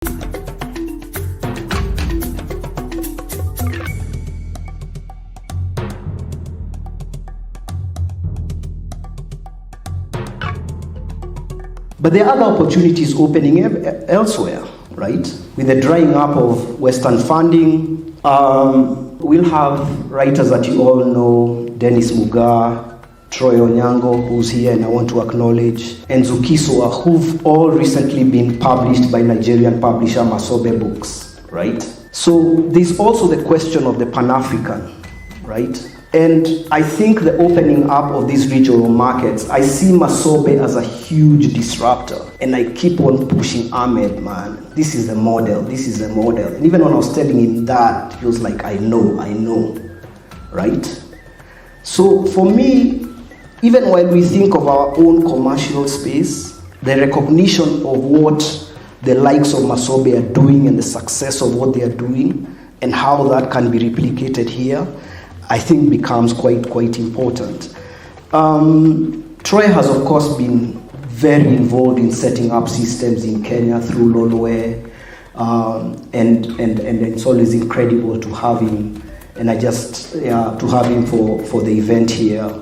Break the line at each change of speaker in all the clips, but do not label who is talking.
But there are other opportunities opening elsewhere, right? With the drying up of Western funding, we'll have writers that you all know, Dennis Mugar, Troy Onyango, who's here and I want to acknowledge, and Zukiswa, who've all recently been published by Nigerian publisher Masobe Books, right? So there's also the question of the Pan-African, right? And I think the opening up of these regional markets, I see Masobe as a huge disruptor. And I keep on pushing Ahmed, man. This is the model, this is the model. And even when I was telling him that, he was like, I know, right? So for me, even while we think of our own commercial space, the recognition of what the likes of Masobe are doing and the success of what they are doing and how that can be replicated here, I think becomes quite important. Troy has of course been very involved in setting up systems in Kenya through Lolwe, and it's always incredible to have him, and to have him for the event here.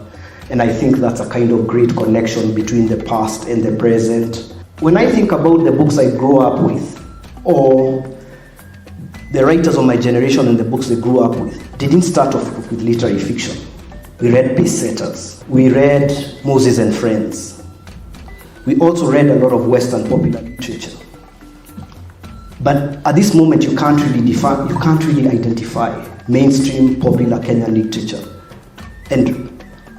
And I think that's a kind of great connection between the past and the present. When I think about the books I grew up with, or the writers of my generation and the books they grew up with, they didn't start off with literary fiction. We read Pace Setters. We read Moses and Friends. We also read a lot of Western popular literature. But at this moment, you can't really identify mainstream popular Kenyan literature. And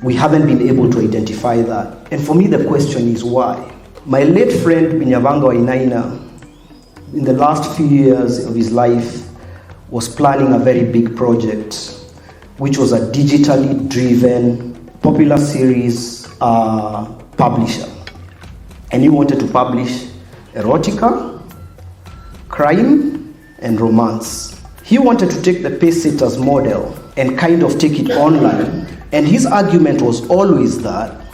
we haven't been able to identify that. And for me, the question is why? My late friend, Binyavanga Wainaina, in the last few years of his life, was planning a very big project, which was a digitally driven popular series publisher. And he wanted to publish erotica, crime, and romance. He wanted to take the Pace Setters model and kind of take it online. And his argument was always that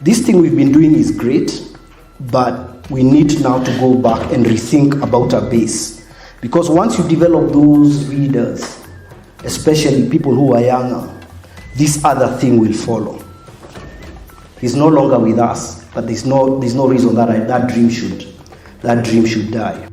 this thing we've been doing is great, but we need now to go back and rethink about our base. Because once you develop those readers, especially people who are younger, this other thing will follow. He's no longer with us, but there's no reason that that dream should die.